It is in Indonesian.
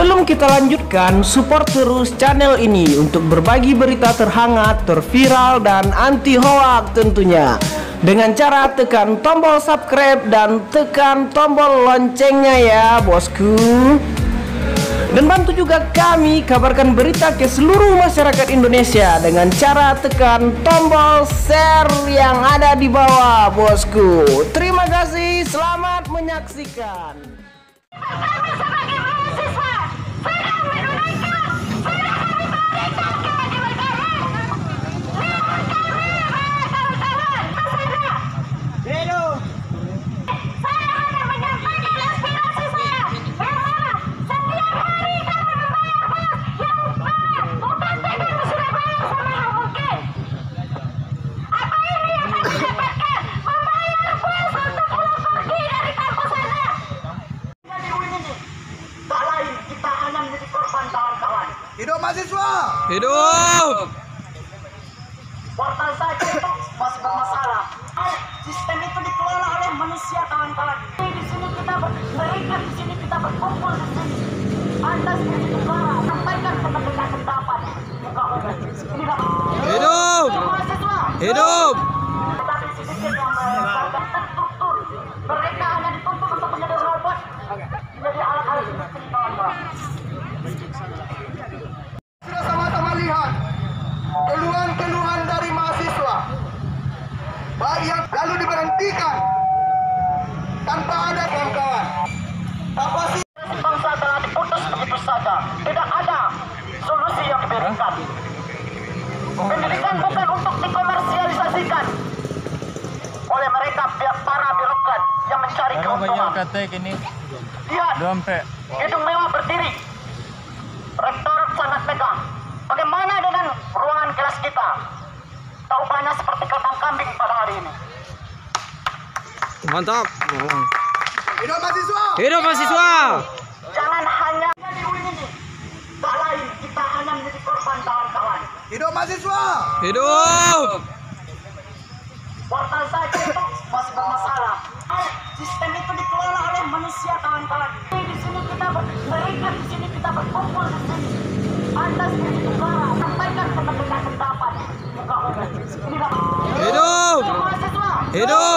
Sebelum kita lanjutkan, support terus channel ini untuk berbagi berita terhangat, terviral, dan anti hoax tentunya. Dengan cara tekan tombol subscribe dan tekan tombol loncengnya ya bosku. Dan bantu juga kami kabarkan berita ke seluruh masyarakat Indonesia dengan cara tekan tombol share yang ada di bawah bosku. Terima kasih, selamat menyaksikan. Kami sebagai mahasiswa sedang menunaikan serangkaian berita kewajiban kami. Lewat kami, kawan-kawan, bersama. Hidup! Saya hanya menyampaikan aspirasi saya yang mana setiap hari kami membayar bos yang bukan tidak sudah bayar semahal mungkin. Apa ini yang kami dapatkan? Membayar bos untuk pulang pergi dari kampus sana. Jadi ini tak lain kita hanya menjadi korban kawan-kawan. Hidup mahasiswa! Hidup! Portal saja itu masih bermasalah. Sistem itu dikelola oleh manusia kawan-kawan. Di sini kita berikan, di sini kita berkumpul di sini. Anda sebagai negara sampaikan pendapat pendapat. Inilah Hidup! mahasiswa. Hidup! Tetapi sedikit yang mengatakan terstruktur. Mereka hanya dituntut untuk menjadi robot, menjadi alat-alat industri kawan-kawan. Sudah sama-sama lihat keluhan-keluhan dari mahasiswa, baik yang lalu diberhentikan tanpa ada kawan-kawan. Kapasitas bangsa telah diputus begitu saja, tidak ada solusi yang diberikan. Pendidikan bukan untuk dikomersialisasikan oleh mereka para birokrat yang mencari keuntungan. Lihat, gedung mewah berdiri, rektor sangat megah. Bagaimana dengan ruangan kelas kita? Taubahnya seperti kandang kambing pada hari ini. Mantap! Hidup mahasiswa! Hidup mahasiswa! Jangan hanya di ini, tak lain kita hanya menjadi korban kawan-kawan. Hidup mahasiswa! Hidup! Portal saja itu masih bermasalah. Sistem itu dikelola oleh manusia kawan-kawan. Di sini kita berikan, di sini kita berkumpul di sini. Anda sebagai negara sampaikan pendapat. Inilah Hidup! mahasiswa. Hidup!